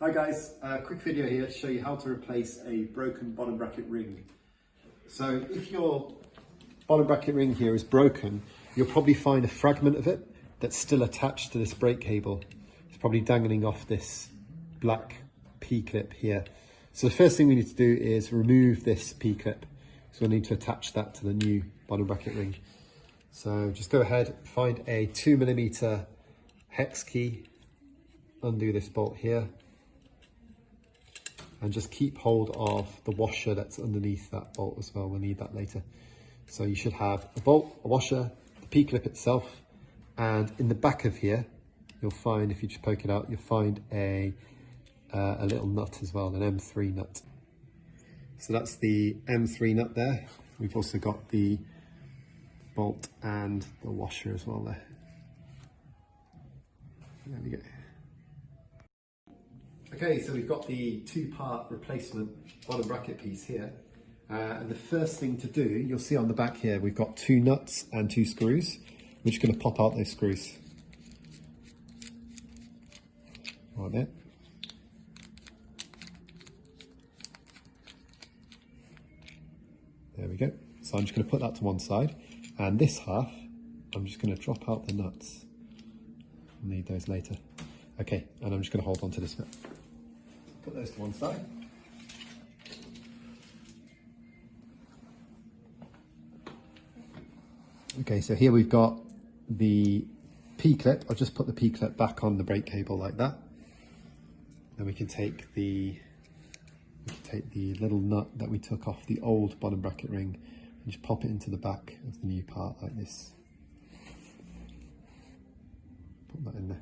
Hi guys, quick video here to show you how to replace a broken bottom bracket ring. So if your bottom bracket ring here is broken, you'll probably find a fragment of it that's still attached to this brake cable. It's probably dangling off this black P-clip here. So the first thing we need to do is remove this P-clip. So we'll need to attach that to the new bottom bracket ring. So just go ahead, find a 2mm hex key, undo this bolt here, and just keep hold of the washer that's underneath that bolt as well. We'll need that later. So you should have a bolt, a washer, the P-clip itself, and in the back of here, you'll find, if you just poke it out, you'll find a little nut as well, an M3 nut. So that's the M3 nut there. We've also got the bolt and the washer as well there. There we go. Okay, so we've got the two-part replacement bottom bracket piece here. And the first thing to do, you'll see on the back here, we've got 2 nuts and 2 screws. We're just going to pop out those screws. Right there. There we go. So I'm just going to put that to one side. And this half, I'm just going to drop out the nuts. I'll need those later. Okay, and I'm just going to hold on to this bit. Put those to one side. Okay, so here we've got the P-clip. I'll just put the P-clip back on the brake cable like that. Then we can take the little nut that we took off the old bottom bracket ring and just pop it into the back of the new part like this. Put that in there.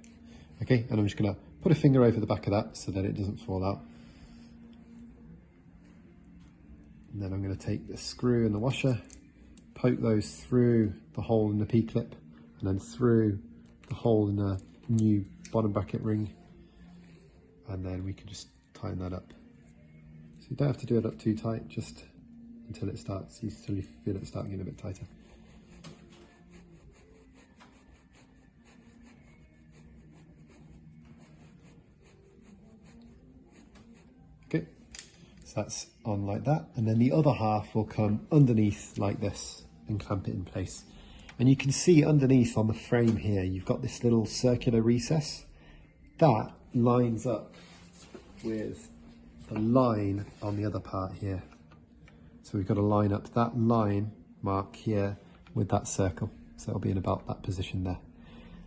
Okay, and I'm just going to put a finger over the back of that so that it doesn't fall out. And then I'm going to take the screw and the washer, poke those through the hole in the P-clip and then through the hole in the new bottom bracket ring. And then we can just tighten that up. So you don't have to do it up too tight, just until it starts, until you feel it starting getting a bit tighter. Okay, so that's on like that. And then the other half will come underneath like this and clamp it in place. And you can see underneath on the frame here, you've got this little circular recess. That lines up with the line on the other part here. So we've got to line up that line mark here with that circle. So it'll be in about that position there.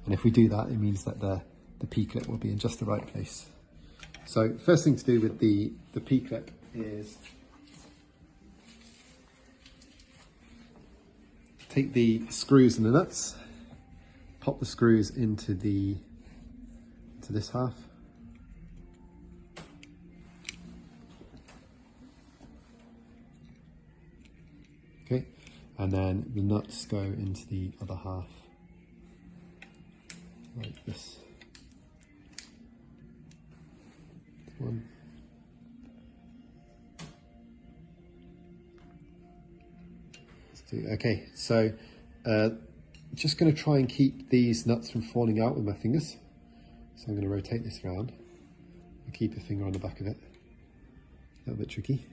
And if we do that, it means that the P-clip will be in just the right place. So first thing to do with the P-clip is take the screws and the nuts, pop the screws into this half. Okay, and then the nuts go into the other half, like this. One. Okay, so just going to try and keep these nuts from falling out with my fingers. So I'm going to rotate this around and keep a finger on the back of it. A little bit tricky.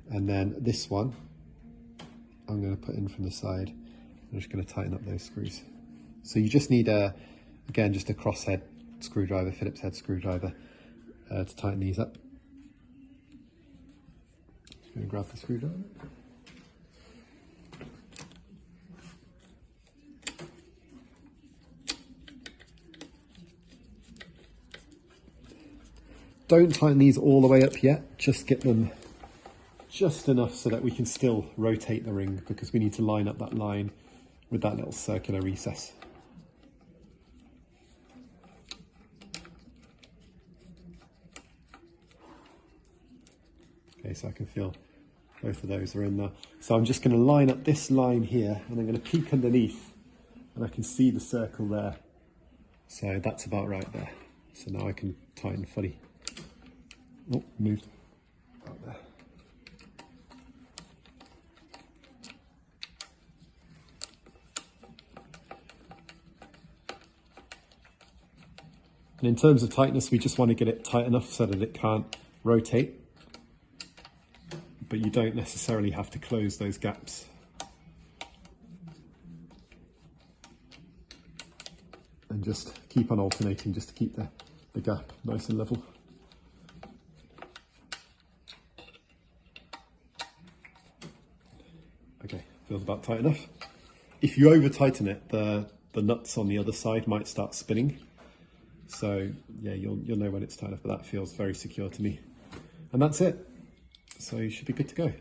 And then this one, I'm going to put in from the side. I'm just going to tighten up those screws. So you just need again, just a crosshead screwdriver, Phillips head screwdriver to tighten these up. Just going to grab the screwdriver. Don't tighten these all the way up yet, just get them just enough so that we can still rotate the ring, because we need to line up that line with that little circular recess. Okay, so I can feel both of those are in there. So I'm just going to line up this line here and I'm going to peek underneath and I can see the circle there. So that's about right there. So now I can tighten fully. Oh, moved. Out there. And in terms of tightness, we just want to get it tight enough so that it can't rotate. But you don't necessarily have to close those gaps. And just keep on alternating just to keep the gap nice and level. Okay, feels about tight enough. If you over tighten it, the nuts on the other side might start spinning. So yeah, you'll know when it's tight enough, but that feels very secure to me. And that's it. So you should be good to go.